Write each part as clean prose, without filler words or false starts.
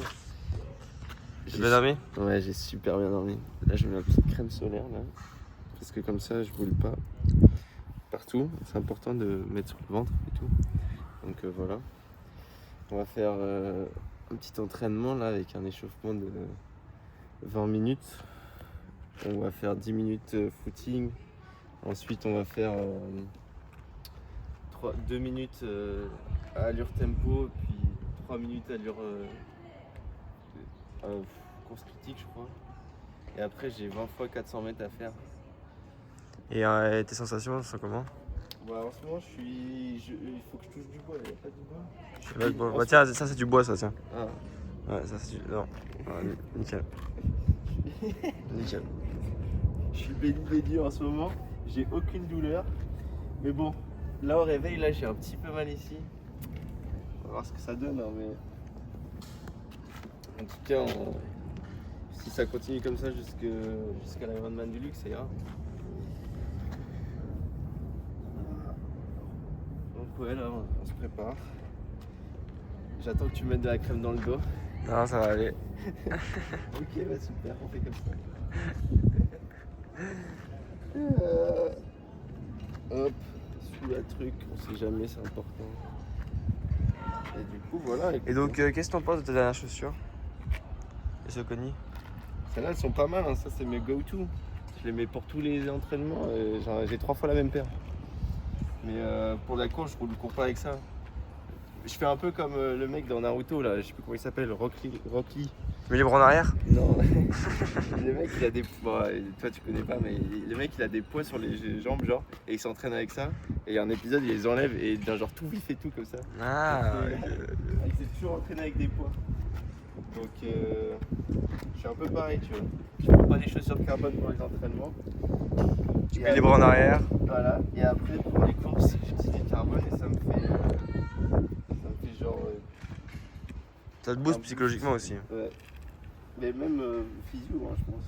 putain. J'ai bien dormi? Ouais, j'ai super bien dormi. Là, je mets ma petite crème solaire là. Parce que comme ça, je brûle pas partout. C'est important de mettre sur le ventre et tout. Donc voilà. On va faire un petit entraînement là avec un échauffement de 20 minutes. On va faire 10 minutes footing. Ensuite, on va faire 2 minutes à allure tempo, puis 3 minutes à allure course critique, je crois. Et après, j'ai 20 fois 400 mètres à faire. Et tes sensations sont comment? Ouais, en ce moment, il faut que je touche du bois, il n'y a pas du bois. Bah tiens, ça c'est du bois ça, tiens. Ah. Ouais, ça c'est du... Non. Ah, nickel. Nickel. Je suis béni en ce moment, j'ai aucune douleur. Mais bon, là au réveil, là j'ai un petit peu mal ici. On va voir ce que ça donne, hein, mais... En tout cas, si ça continue comme ça jusqu'à l'Ironman du Luxe, ça ira. Donc ouais, là on se prépare. J'attends que tu mettes de la crème dans le dos. Non, ça va aller. Ok, bah super, on fait comme ça. Hop, sous la truc, on sait jamais, c'est important. Et du coup, voilà. Et donc, qu'est-ce que t'en penses de tes dernières chaussures? Les Saucony? Celles-là, elles sont pas mal, hein. Ça c'est mes go-to. Je les mets pour tous les entraînements, j'ai 3 fois la même paire. Mais pour la course, je cours pas avec ça. Je fais un peu comme le mec dans Naruto, là, je sais plus comment il s'appelle, Rocky. Tu mets les bras en arrière? Non, le mec il a des... Bon, toi tu connais pas, mais le mec il a des poids sur les jambes, genre, et il s'entraîne avec ça. Et il y a un épisode, il les enlève et d'un genre tout vif et tout comme ça. Ah, Il s'est toujours entraîné avec des poids. Donc je suis un peu pareil, tu vois. Je prends pas des chaussures de carbone pour les entraînements. tu mets les bras en arrière. Voilà, et après pour les courses, j'utilise du carbone et ça me fait genre... Ça te booste psychologiquement aussi. Ouais. Mais même physio, hein, je pense.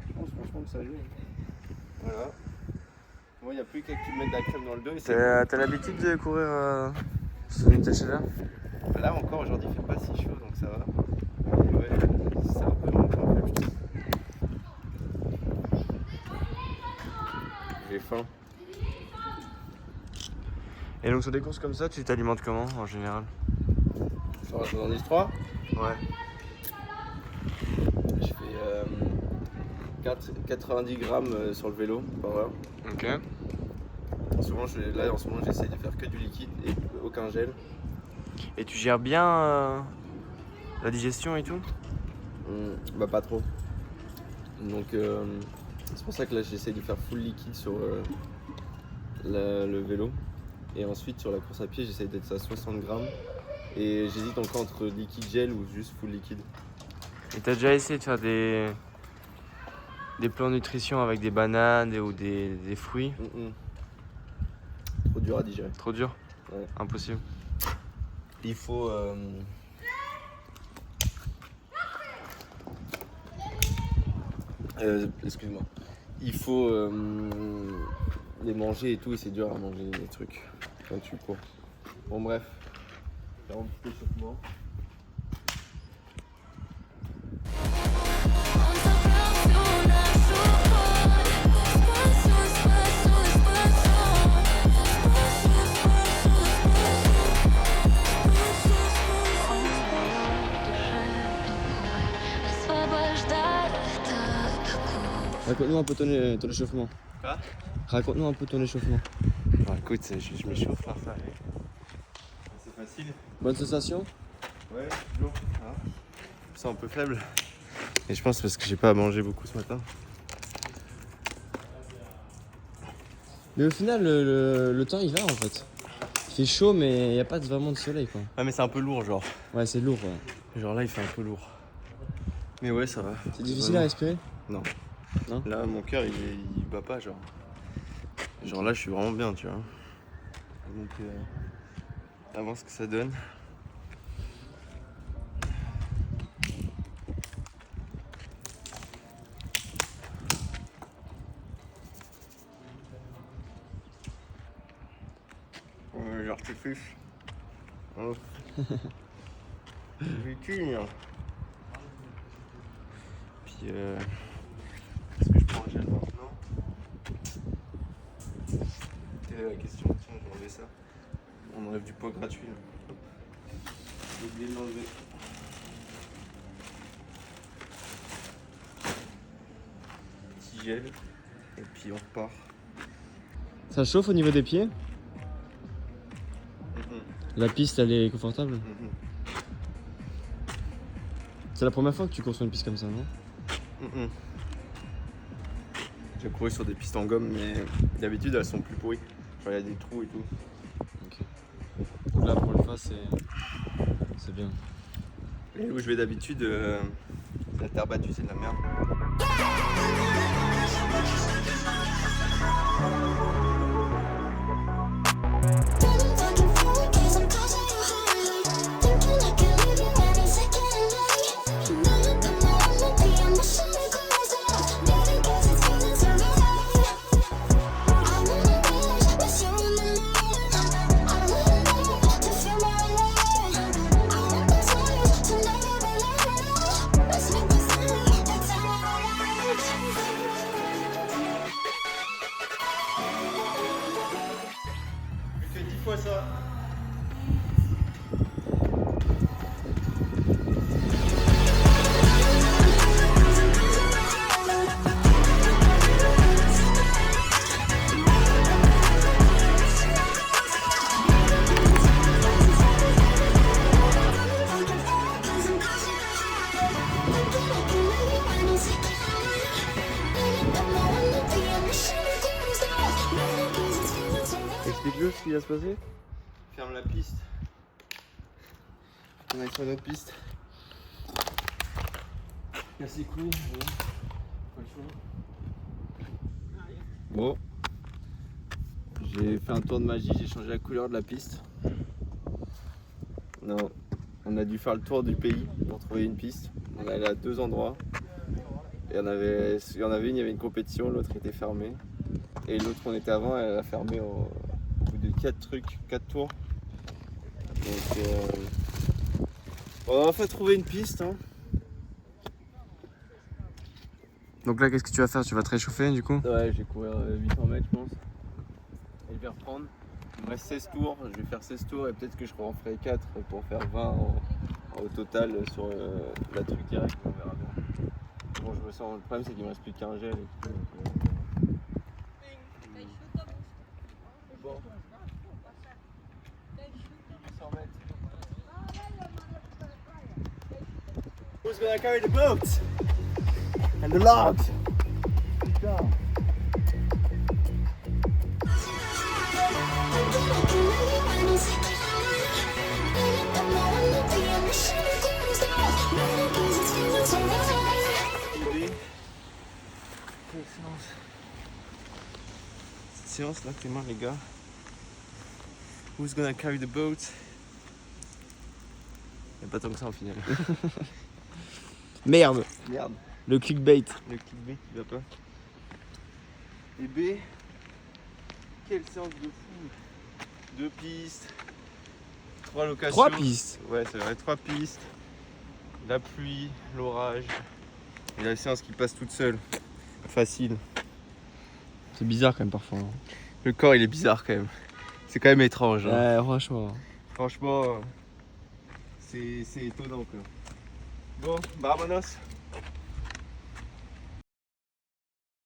Je pense franchement que ça joue. Voilà. Moi, il n'y a plus qu'à que tu me mettes de la crème dans le dos et c'est T'as l'habitude de courir sous une telle chaleur? bon. Là encore, aujourd'hui, il fait pas si chaud, donc ça va. Et ouais, c'est un peu mon problème, je trouve. J'ai faim. Et donc sur des courses comme ça, tu t'alimentes comment en général? Sur un 73, Ouais. je fais 90 grammes sur le vélo par heure. Ok. Souvent, là, en ce moment, j'essaie de faire que du liquide et aucun gel. Et tu gères bien la digestion et tout? Bah, pas trop. Donc, c'est pour ça que là, j'essaie de faire full liquide sur le vélo. Et ensuite, sur la course à pied, j'essaie d'être à 60 grammes. Et j'hésite encore entre liquide gel ou juste full liquide. Et t'as déjà essayé de faire des plans de nutrition avec des bananes ou des fruits? Trop dur à digérer. Trop dur? Ouais. Impossible. Il faut... excuse-moi. Il faut les manger et tout, et c'est dur à manger les trucs quand tu cours. Bon bref, j'ai un petit échauffement. Raconte-nous un peu ton échauffement. Quoi? Raconte-nous un peu ton échauffement. Bon, écoute, je m'échauffe par ça. C'est facile. Bonne sensation? Ouais, toujours. Ah. Je me sens un peu faible. Et je pense parce que j'ai pas mangé beaucoup ce matin. Mais au final, le temps il va en fait. Il fait chaud, mais il n'y a pas vraiment de soleil quoi. Ah mais c'est un peu lourd genre. Ouais, c'est lourd. Ouais. Genre là il fait un peu lourd. Mais ouais ça va. C'est difficile à respirer? Non. Non. Là mon cœur il bat pas genre. Genre là je suis vraiment bien tu vois. Donc à voir ce que ça donne. Genre tu fiches. J'ai Puis est-ce que je prends un gel maintenant? Quelle est la question? Tiens, je vais enlever ça. On enlève du poids gratuit. Là. J'ai oublié de l'enlever. Petit gel. Et puis on repart. Ça chauffe au niveau des pieds? La piste, elle est confortable? C'est la première fois que tu cours sur une piste comme ça, non? J'ai couru sur des pistes en gomme, mais d'habitude elles sont plus pourries. Genre il y a des trous et tout. Ok. Donc là, pour le face, c'est bien. Et où je vais d'habitude, c'est la terre battue, c'est de la merde. Je fais 10 fois ça. Explique-le ce qui va se passer. Ferme la piste. On est sur notre piste. Casse les couilles, pas le choix. Bon. J'ai fait un tour de magie, j'ai changé la couleur de la piste. Non, on a dû faire le tour du pays pour trouver une piste. On est allé à 2 endroits. Et il y en avait une, il y avait une compétition, l'autre était fermée. Et l'autre on était avant, elle a fermé au bout de 4 tours. Donc on va enfin trouver une piste. Hein. Donc là, qu'est-ce que tu vas faire? Tu vas te réchauffer du coup? Ouais, je vais courir 800 mètres je pense. Et je vais reprendre. Il me reste 16 tours, je vais faire 16 tours et peut-être que je en ferai 4 pour faire 20 au total sur la truc direct, on verra bien. Bon, je me sens, le problème c'est qu'il me reste plus qu'un gel et tout. Bon. 800 mètres. Who's gonna carry the boat? And the logs? Go. Cette séance là, t'es marre les gars. Who's gonna carry the boat? Y'a pas tant que ça en final. Merde! Merde. Le clickbait. Le clickbait qui va pas. Et B, quelle séance de fou. 2 pistes, 3 locations. 3 pistes. Ouais, c'est vrai, 3 pistes. La pluie, l'orage. Et la séance qui passe toute seule. Facile. C'est bizarre quand même parfois. Hein. Le corps il est bizarre quand même. C'est quand même étrange. Hein. Ouais, franchement. Franchement, c'est étonnant quoi. Bon, vamonos.